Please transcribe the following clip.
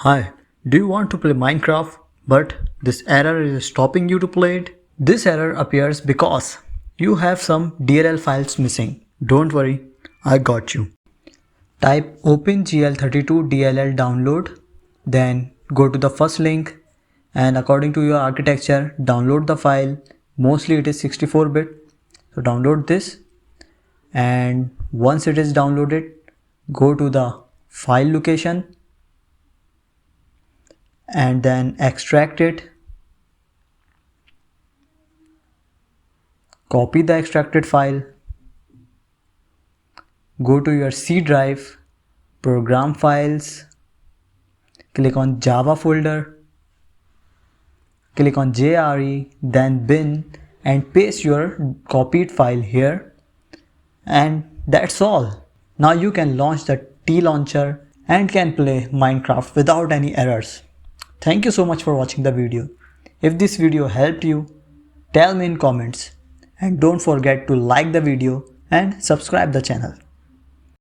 Hi, do you want to play Minecraft but this error is stopping you to play it? This error appears because you have some DLL files missing. Don't worry, I got you. Type OpenGL 32 DLL download, then go to the first link and according to your architecture download the file. Mostly it is 64-bit, so download this, and once it is downloaded go to the file location and then extract it. Copy the extracted file, go to your C drive, program files, click on Java folder, click on JRE, then bin and paste your copied file here, and that's all. Now you can launch the TLauncher and can play Minecraft without any errors. Thank you so much for watching the video. If this video helped you, tell me in comments, and don't forget to like the video and subscribe the channel.